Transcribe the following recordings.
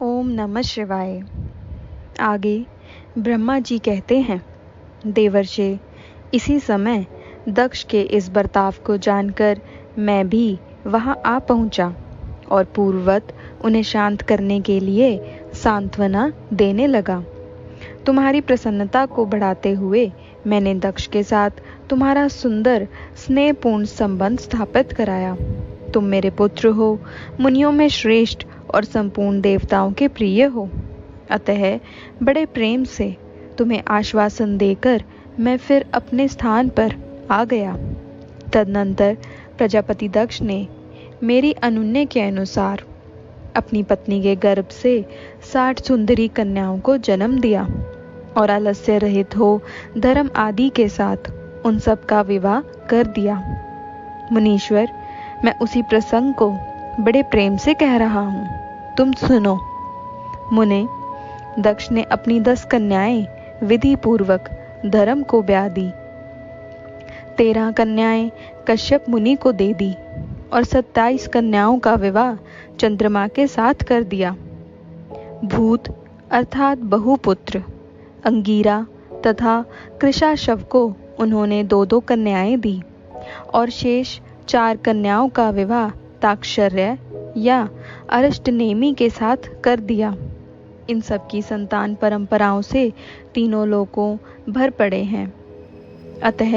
ओम नमः शिवाय। आगे ब्रह्मा जी कहते हैं, देवर्षि, इसी समय दक्ष के इस बर्ताव को जानकर मैं भी वहां आ पहुंचा और पूर्ववत उन्हें शांत करने के लिए सांत्वना देने लगा। तुम्हारी प्रसन्नता को बढ़ाते हुए मैंने दक्ष के साथ तुम्हारा सुंदर स्नेहपूर्ण संबंध स्थापित कराया। तुम मेरे पुत्र हो, मुनियों में श्रेष्ठ और संपूर्ण देवताओं के प्रिय हो। अतः बड़े प्रेम से तुम्हें आश्वासन देकर मैं फिर अपने स्थान पर आ गया। तदनंतर प्रजापति दक्ष ने मेरी अनुज्ञा के अनुसार अपनी पत्नी के गर्भ से 60 सुंदरी कन्याओं को जन्म दिया और आलस्य रहित हो धर्म आदि के साथ उन सब का विवाह कर दिया। मुनीश्वर, मैं उसी प्रसंग को बड़े प्रेम से कह रहा हूँ, तुम सुनो। मुने, दक्ष ने अपनी 10 कन्याएं विधि पूर्वक धर्म को ब्याह दी। 13 कन्याएं कश्यप मुनि को दे दी और 27 कन्याओं का विवाह चंद्रमा के साथ कर दिया। भूत अर्थात बहुपुत्र अंगीरा तथा कृशाशव को उन्होंने 2-2 कन्याएं दी और शेष 4 कन्याओं का विवाह ताक्षर्य या अरिष्टनेमि के साथ कर दिया। इन सब की संतान परंपराओं से तीनों लोकों भर पड़े हैं। अतः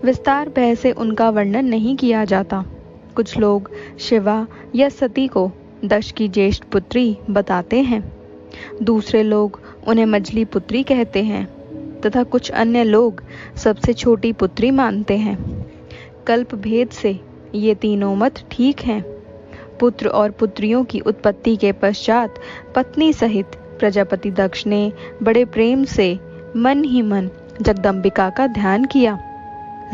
विस्तार भय से उनका वर्णन नहीं किया जाता। कुछ लोग शिवा या सती को दक्ष की ज्येष्ठ पुत्री बताते हैं, दूसरे लोग उन्हें मझली पुत्री कहते हैं तथा कुछ अन्य लोग सबसे छोटी पुत्री मानते हैं। कल्प भेद से ये तीनों मत ठीक हैं। पुत्र और पुत्रियों की उत्पत्ति के पश्चात पत्नी सहित प्रजापति दक्ष ने बड़े प्रेम से मन ही मन जगदम्बिका का ध्यान किया।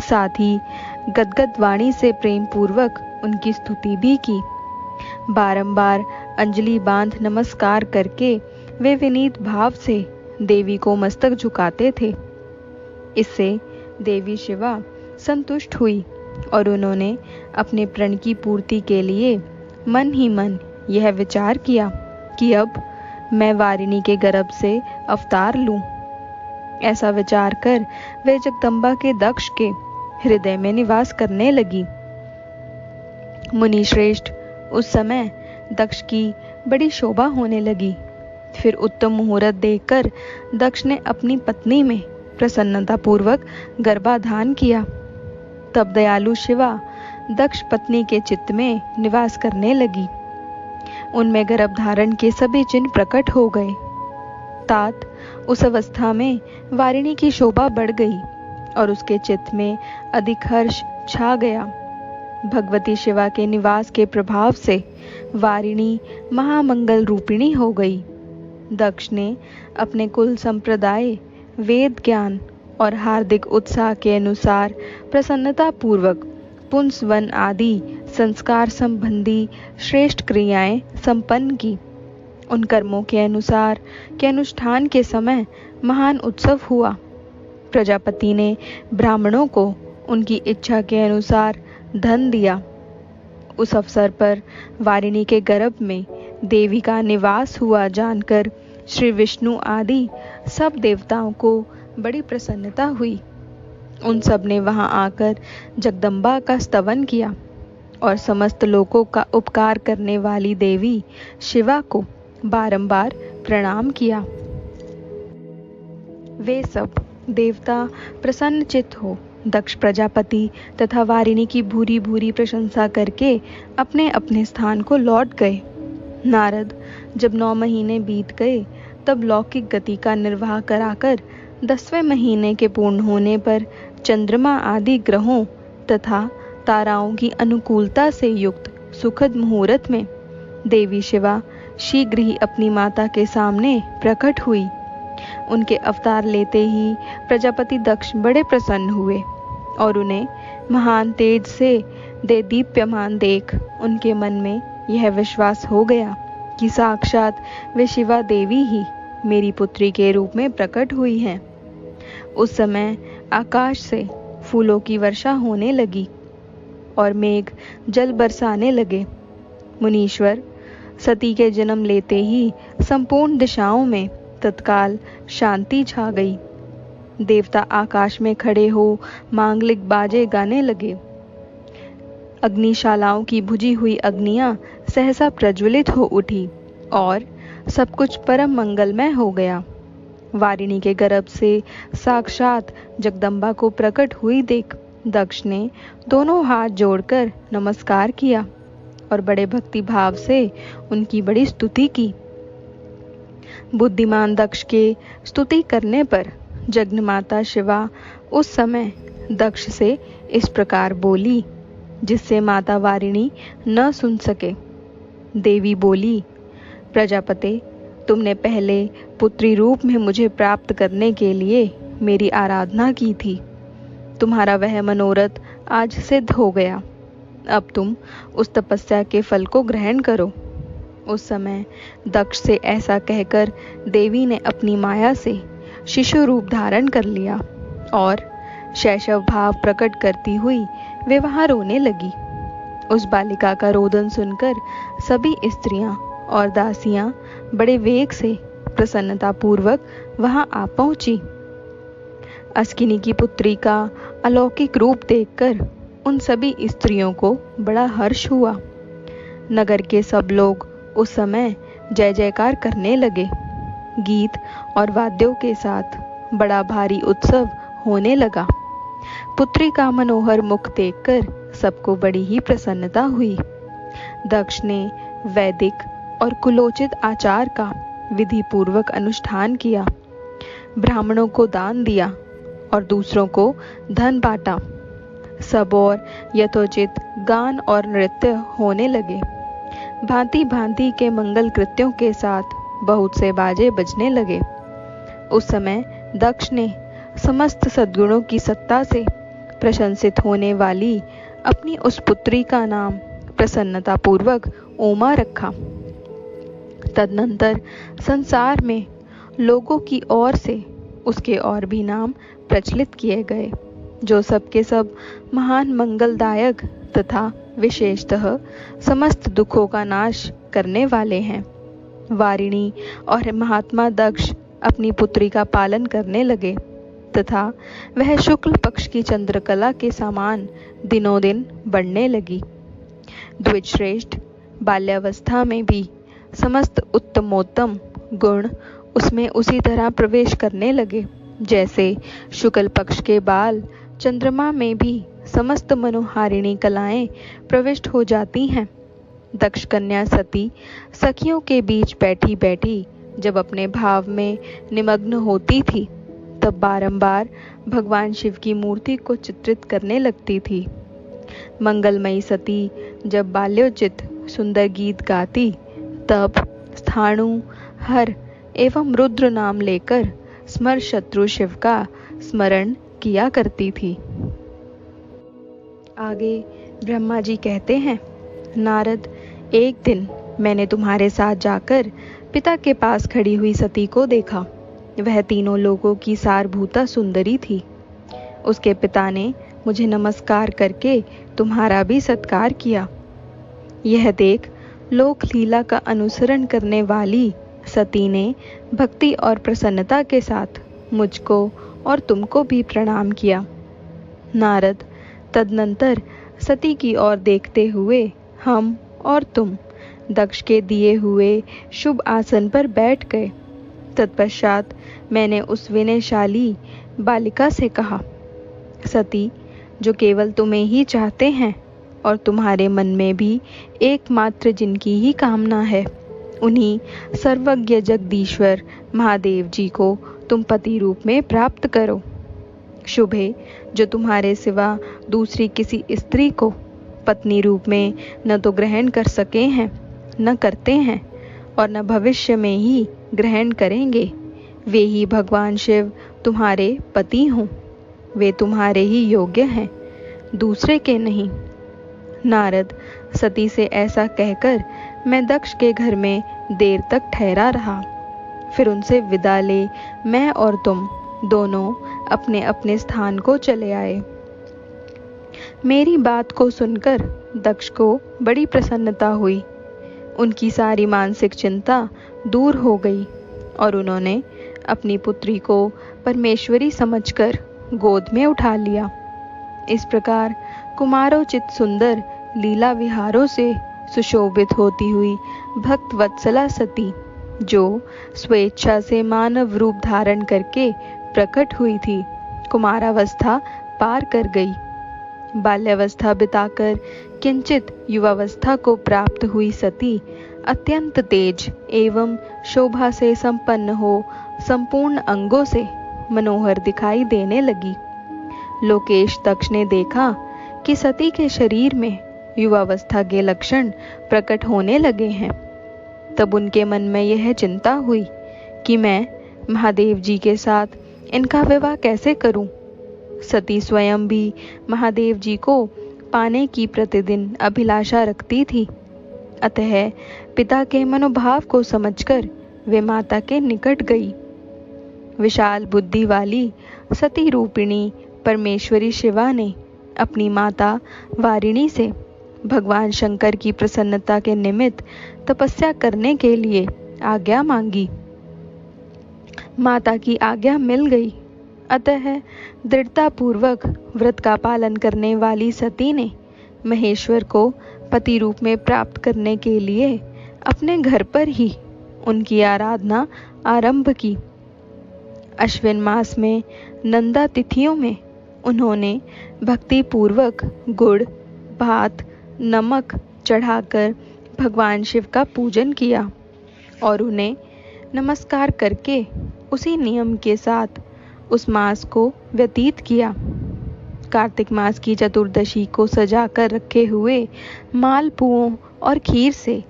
साथ ही गदगद वाणी से प्रेम पूर्वक उनकी स्तुति भी की। बारंबार अंजलि बांध नमस्कार करके वे विनीत भाव से देवी को मस्तक झुकाते थे। इससे देवी शिवा संतुष्ट हुई और उन्होंने अपने प्रण की पूर्ति के लिए मन ही मन यह विचार किया कि अब मैं वारिणी के गर्भ से अवतार लूं। ऐसा विचार कर वे जगदम्बा के दक्ष के हृदय में निवास करने लगी। मुनि श्रेष्ठ, उस समय दक्ष की बड़ी शोभा होने लगी। फिर उत्तम मुहूर्त देखकर दक्ष ने अपनी पत्नी में प्रसन्नता पूर्वक गर्भाधान किया। तब दयालु शिवा दक्ष पत्नी के चित्त में निवास करने लगी। उनमें गर्भ धारण के सभी चिन्ह प्रकट हो गए। तात उस अवस्था में वारिणी की शोभा बढ़ गई और उसके चित्त में अधिक हर्ष छा गया। भगवती शिवा के निवास के प्रभाव से वारिणी महामंगल रूपिणी हो गई। दक्ष ने अपने कुल संप्रदाय, वेद ज्ञान और हार्दिक उत्साह के अनुसार प्रसन्नता पूर्वक पुंसवन आदि संस्कार संबंधी श्रेष्ठ क्रियाएं संपन्न की। उन कर्मों के अनुसार के अनुष्ठान के समय महान उत्सव हुआ। प्रजापति ने ब्राह्मणों को उनकी इच्छा के अनुसार धन दिया। उस अवसर पर वारिणी के गर्भ में देवी का निवास हुआ जानकर श्री विष्णु आदि सब देवताओं को बड़ी प्रसन्नता हुई। उन सब ने वहां आकर जगदम्बा का स्तवन किया और समस्त लोकों का उपकार करने वाली देवी शिवा को बारंबार प्रणाम किया। वे सब देवता प्रसन्न चित्त हो दक्ष प्रजापति तथा वारिणी की भूरी भूरी प्रशंसा करके अपने अपने स्थान को लौट गए। नारद जब 9 महीने बीत गए तब लौकिक गति का निर्वाह कराकर 10वें महीने के पूर्ण होने पर चंद्रमा आदि ग्रहों तथा ताराओं की अनुकूलता से युक्त सुखद मुहूर्त में देवी शिवा शीघ्र ही अपनी माता के सामने प्रकट हुई। उनके अवतार लेते ही प्रजापति दक्ष बड़े प्रसन्न हुए और उन्हें महान तेज से दीप्यमान देख उनके मन में यह विश्वास हो गया कि साक्षात वे शिवा देवी ही मेरी पुत्री के रूप में प्रकट हुई हैं। उस समय आकाश से फूलों की वर्षा होने लगी और मेघ जल बरसाने लगे। मुनीश्वर, सती के जन्म लेते ही संपूर्ण दिशाओं में तत्काल शांति छा गई। देवता आकाश में खड़े हो मांगलिक बाजे गाने लगे। अग्निशालाओं की बुझी हुई अग्नियां सहसा प्रज्वलित हो उठी और सब कुछ परम मंगलमय हो गया। वारिणी के गर्भ से साक्षात जगदम्बा को प्रकट हुई देख दक्ष ने दोनों हाथ जोड़कर नमस्कार किया और बड़े भक्ति भाव से उनकी बड़ी स्तुति की। बुद्धिमान दक्ष के स्तुति करने पर जगन्माता शिवा उस समय दक्ष से इस प्रकार बोली, जिससे माता वारिणी न सुन सके। देवी बोली, प्रजापते, तुमने पहले पुत्री रूप में मुझे प्राप्त करने के लिए मेरी आराधना की थी। तुम्हारा वह मनोरथ आज सिद्ध हो गया। अब तुम उस तपस्या के फल को ग्रहण करो। उस समय दक्ष से ऐसा कहकर देवी ने अपनी माया से शिशु रूप धारण कर लिया और शैशव भाव प्रकट करती हुई वे वहां रोने लगी। उस बालिका का रोदन सुनकर सभी स्त्रियां और दासियां बड़े वेग से प्रसन्नता पूर्वक वहां आ पहुंची। अस्किनी की पुत्री का अलौकिक रूप देखकर उन सभी स्त्रियों को बड़ा हर्ष हुआ। नगर के सब लोग उस समय जय जयकार करने लगे। गीत और वाद्यों के साथ बड़ा भारी उत्सव होने लगा। पुत्री का मनोहर मुख देखकर सबको बड़ी ही प्रसन्नता हुई। दक्ष ने वैदिक और कुलोचित आचार का विधि पूर्वक अनुष्ठान किया, ब्राह्मणों को दान दिया और दूसरों को धन बांटा। सब और यथोचित गान और नृत्य होने लगे। भांति भांति के मंगल कृत्यों के साथ बहुत से बाजे बजने लगे। उस समय दक्ष ने समस्त सद्गुणों की सत्ता से प्रशंसित होने वाली अपनी उस पुत्री का नाम प्रसन्नता पूर्वक उमा रखा। तदनंतर संसार में लोगों की ओर से उसके और भी नाम प्रचलित किए गए, जो सबके सब महान मंगलदायक तथा विशेषतः समस्त दुखों का नाश करने वाले हैं। वारिणी और महात्मा दक्ष अपनी पुत्री का पालन करने लगे तथा वह शुक्ल पक्ष की चंद्रकला के समान दिनों दिन बढ़ने लगी। द्विजश्रेष्ठ बाल्यावस्था में भी समस्त उत्तमोत्तम गुण उसमें उसी तरह प्रवेश करने लगे, जैसे शुक्ल पक्ष के बाल चंद्रमा में भी समस्त मनोहारिणी कलाएं प्रविष्ट हो जाती हैं। दक्ष कन्या सती सखियों के बीच बैठी बैठी जब अपने भाव में निमग्न होती थी, तब बारंबार भगवान शिव की मूर्ति को चित्रित करने लगती थी। मंगलमयी सती जब बाल्योचित सुंदर गीत गाती, तब स्थाणु, हर एवं रुद्र नाम लेकर स्मर शत्रु शिव का स्मरण किया करती थी। आगे ब्रह्मा जी कहते हैं, नारद, एक दिन मैंने तुम्हारे साथ जाकर पिता के पास खड़ी हुई सती को देखा। वह तीनों लोगों की सारभूता सुंदरी थी। उसके पिता ने मुझे नमस्कार करके तुम्हारा भी सत्कार किया। यह देख लोक लीला का अनुसरण करने वाली सती ने भक्ति और प्रसन्नता के साथ मुझको और तुमको भी प्रणाम किया। नारद, तदनंतर सती की ओर देखते हुए हम और तुम दक्ष के दिए हुए शुभ आसन पर बैठ गए। तत्पश्चात मैंने उस विनयशाली बालिका से कहा, सती, जो केवल तुम्हें ही चाहते हैं और तुम्हारे मन में भी एकमात्र जिनकी ही कामना है, उन्हीं सर्वज्ञ जगदीश्वर महादेव जी को तुम पति रूप में प्राप्त करो। शुभ है जो तुम्हारे सिवा दूसरी किसी स्त्री को पत्नी रूप में न तो ग्रहण कर सके हैं, न करते हैं और न भविष्य में ही ग्रहण करेंगे। वे ही भगवान शिव तुम्हारे पति हों। वे तुम्हारे ही योग्य हैं, दूसरे के नहीं। नारद, सती से ऐसा कहकर मैं दक्ष के घर में देर तक ठहरा रहा। फिर उनसे विदा ले मैं और तुम दोनों अपने अपने स्थान को चले आए। मेरी बात को सुनकर दक्ष को बड़ी प्रसन्नता हुई। उनकी सारी मानसिक चिंता दूर हो गई और उन्होंने अपनी पुत्री को परमेश्वरी समझकर गोद में उठा लिया। इस प्रकार कुमारोचित सुंदर लीला विहारों से सुशोभित होती हुई भक्त वत्सला सती, जो स्वेच्छा से मानव रूप धारण करके प्रकट हुई थी, कुमारावस्था पार कर गई। बाल्यावस्था बिताकर किंचित युवावस्था को प्राप्त हुई सती अत्यंत तेज एवं शोभा से संपन्न हो संपूर्ण अंगों से मनोहर दिखाई देने लगी। लोकेश दक्ष ने देखा कि सती के शरीर में युवावस्था के लक्षण प्रकट होने लगे हैं। तब उनके मन में यह चिंता हुई कि मैं महादेव जी के साथ इनका विवाह कैसे करूं। सती स्वयं भी महादेव जी को पाने की प्रतिदिन अभिलाषा रखती थी। अतः पिता के मनोभाव को समझकर वे माता के निकट गई। विशाल बुद्धि वाली सती रूपिणी परमेश्वरी शिवा ने अपनी माता वारिणी से भगवान शंकर की प्रसन्नता के निमित्त तपस्या करने के लिए आज्ञा मांगी। माता की आज्ञा मिल गई। अतः दृढ़तापूर्वक व्रत का पालन करने वाली सती ने महेश्वर को पति रूप में प्राप्त करने के लिए अपने घर पर ही उनकी आराधना आरंभ की। अश्विन मास में नंदा तिथियों में उन्होंने भक्ति पूर्वक गुड़, भात, नमक चढ़ाकर भगवान शिव का पूजन किया और उन्हें नमस्कार करके उसी नियम के साथ उस मास को व्यतीत किया। कार्तिक मास की चतुर्दशी को सजाकर रखे हुए मालपुओं और खीर से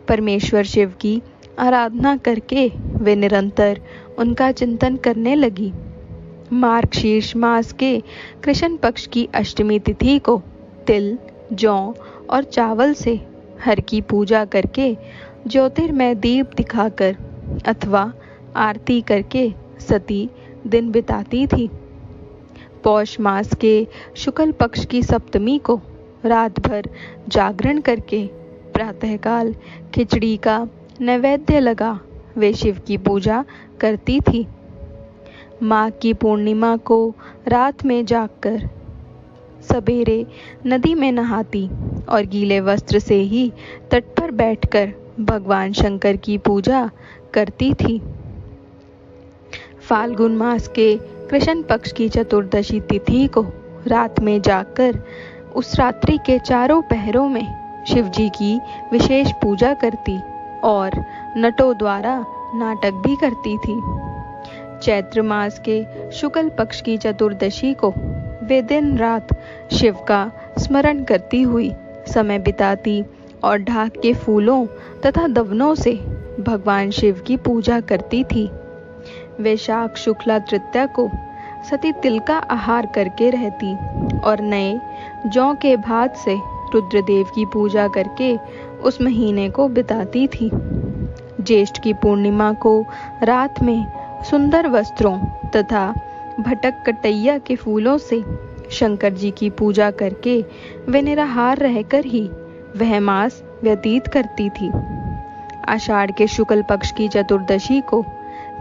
परमेश्वर शिव की आराधना करके वे निरंतर उनका चिंतन करने लगी। मार्गशीर्ष मास के कृष्ण पक्ष की अष्टमी तिथि को तिल, जौ और चावल से हर की पूजा करके ज्योतिर्मय दीप दिखाकर अथवा आरती करके सती दिन बिताती थी। पौष मास के शुक्ल पक्ष की सप्तमी को रात भर जागरण करके प्रातःकाल खिचड़ी का नैवेद्य लगा वे शिव की पूजा करती थी। माघ की पूर्णिमा को रात में जागकर सवेरे नदी में नहाती और गीले वस्त्र से ही तट पर बैठकर भगवान शंकर की पूजा करती थी। फाल्गुन मास के कृष्ण पक्ष की चतुर्दशी तिथि को रात में जागकर उस रात्रि के चारों पहरों में शिव जी की विशेष पूजा करती और नटों द्वारा नाटक भी करती थी। चैत्र मास के शुक्ल पक्ष की चतुर्दशी को वे दिन रात शिव का स्मरण करती हुई समय बिताती और ढाक के फूलों तथा दवनों से भगवान शिव की पूजा करती थी। वैशाख शुक्ला तृतीया को सती तिल का आहार करके रहती और नए जौ के भात से रुद्रदेव की पूजा करके उस महीने को बिताती थी। ज्येष्ठ की पूर्णिमा को रात में सुंदर वस्त्रों तथा भटक कटैया के फूलों से शंकर जी की पूजा करके वे निराहार रहकर ही वह मास व्यतीत करती थी। आषाढ़ के शुक्ल पक्ष की चतुर्दशी को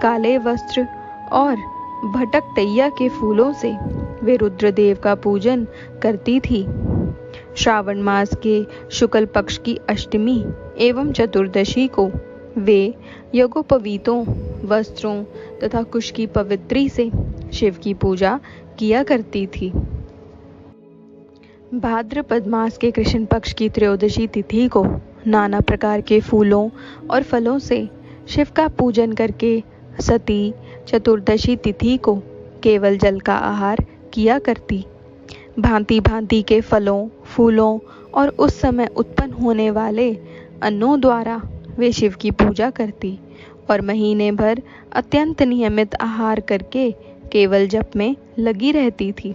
काले वस्त्र और भटक तैया के फूलों से वे रुद्रदेव का पूजन करती थी। श्रावण मास के शुक्ल पक्ष की अष्टमी एवं चतुर्दशी को वे यज्ञोपवीतों वस्त्रों तथा कुश की पवित्री से शिव की पूजा किया करती थी। भाद्रपद मास के कृष्ण पक्ष की त्रयोदशी तिथि को नाना प्रकार के फूलों और फलों से शिव का पूजन करके सती चतुर्दशी तिथि को केवल जल का आहार किया करती। भांति भांति के फलों, फूलों और उस समय उत्पन्न होने वाले अन्नों द्वारा वे शिव की पूजा करती और महीने भर अत्यंत नियमित आहार करके केवल जप में लगी रहती थी।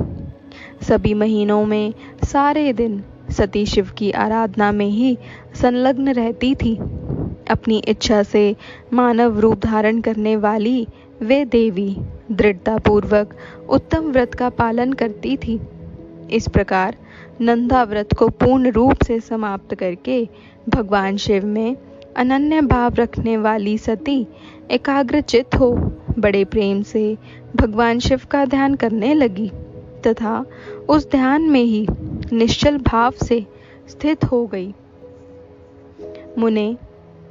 सभी महीनों में सारे दिन सती शिव की आराधना में ही संलग्न रहती थी। अपनी इच्छा से मानव रूप धारण करने वाली वे देवी दृढ़तापूर्वक उत्तम व्रत का पालन करती थी। इस प्रकार नंदा व्रत को पूर्ण रूप से समाप्त करके भगवान शिव में अनन्य भाव रखने वाली सती एकाग्रचित हो बड़े प्रेम से भगवान शिव का ध्यान करने लगी तथा उस ध्यान में ही निश्चल भाव से स्थित हो गई। मुने,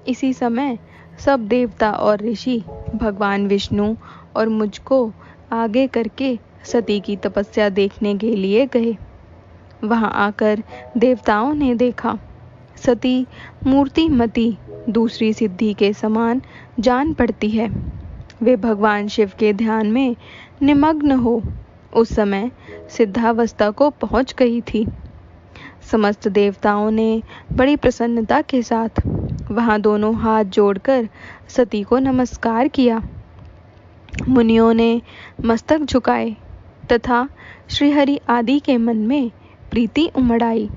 इसी समय सब देवता और ऋषि भगवान विष्णु और मुझको आगे करके सती की तपस्या देखने के लिए गए। वहां आकर देवताओं ने देखा सती मूर्तिमती दूसरी सिद्धि के समान जान पड़ती है। वे भगवान शिव के ध्यान में निमग्न हो उस समय सिद्धावस्था को पहुंच गई थी। समस्त देवताओं ने बड़ी प्रसन्नता के साथ वहां दोनों हाथ जोड़कर सती को नमस्कार किया। मुनियों ने मस्तक झुकाए तथा श्रीहरि आदि के मन में प्रीति उमड़ आई।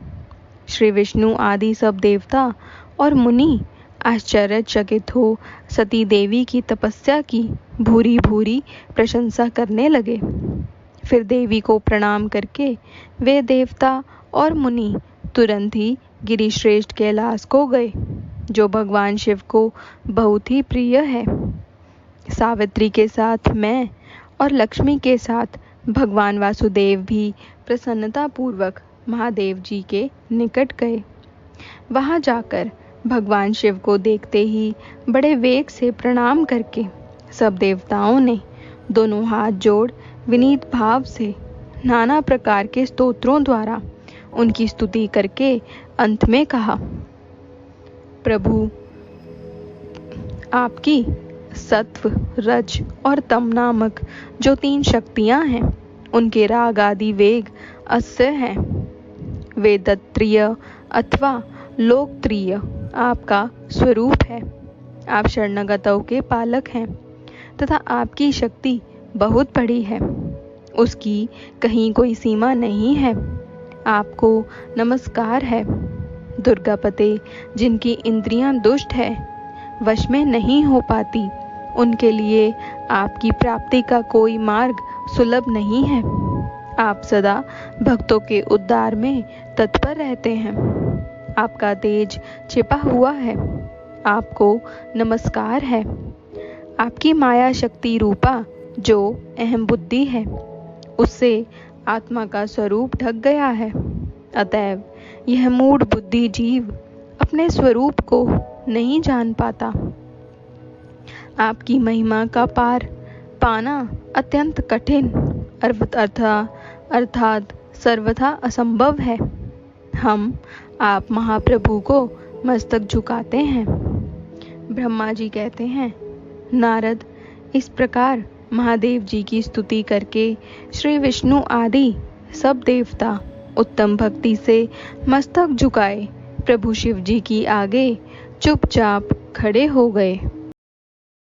श्री विष्णु आदि सब देवता और मुनि आश्चर्यचकित हो सती देवी की तपस्या की भूरी भूरी प्रशंसा करने लगे। फिर देवी को प्रणाम करके वे देवता और मुनि तुरंत ही गिरिश्रेष्ठ कैलाश को गए, जो भगवान शिव को बहुत ही प्रिय है। सावित्री के साथ मैं और लक्ष्मी के साथ भगवान वासुदेव भी प्रसन्नता पूर्वक महादेव जी के निकट गए। वहां जाकर भगवान शिव को देखते ही बड़े वेग से प्रणाम करके सब देवताओं ने दोनों हाथ जोड़ विनीत भाव से नाना प्रकार के स्तोत्रों द्वारा उनकी स्तुति करके अंत में कहा, प्रभु, आपकी सत्व, रज और तम नामक जो 3 शक्तियां हैं, उनके राग आदि वेग अस्य हैं। वेदत्रिय अथवा लोकत्रिय आपका स्वरूप है। आप शरणागतों के पालक हैं तथा आपकी शक्ति बहुत बड़ी है, उसकी कहीं कोई सीमा नहीं है। आपको नमस्कार है। दुर्गापते, जिनकी इंद्रियां दुष्ट है, वश में नहीं हो पाती, उनके लिए आपकी प्राप्ति का कोई मार्ग सुलभ नहीं है। आप सदा भक्तों के उद्धार में तत्पर रहते हैं। आपका तेज छिपा हुआ है। आपको नमस्कार है। आपकी माया शक्ति रूपा जो अहम बुद्धि है, उससे आत्मा का स्वरूप ढक गया है। अतएव यह मूढ़ बुद्धि जीव अपने स्वरूप को नहीं जान पाता। आपकी महिमा का पार पाना अत्यंत कठिन अर्थात सर्वथा असंभव है। हम आप महाप्रभु को मस्तक झुकाते हैं। ब्रह्मा जी कहते हैं, नारद, इस प्रकार महादेव जी की स्तुति करके श्री विष्णु आदि सब देवता उत्तम भक्ति से मस्तक झुकाए प्रभु शिव जी की आगे चुपचाप खड़े हो गए।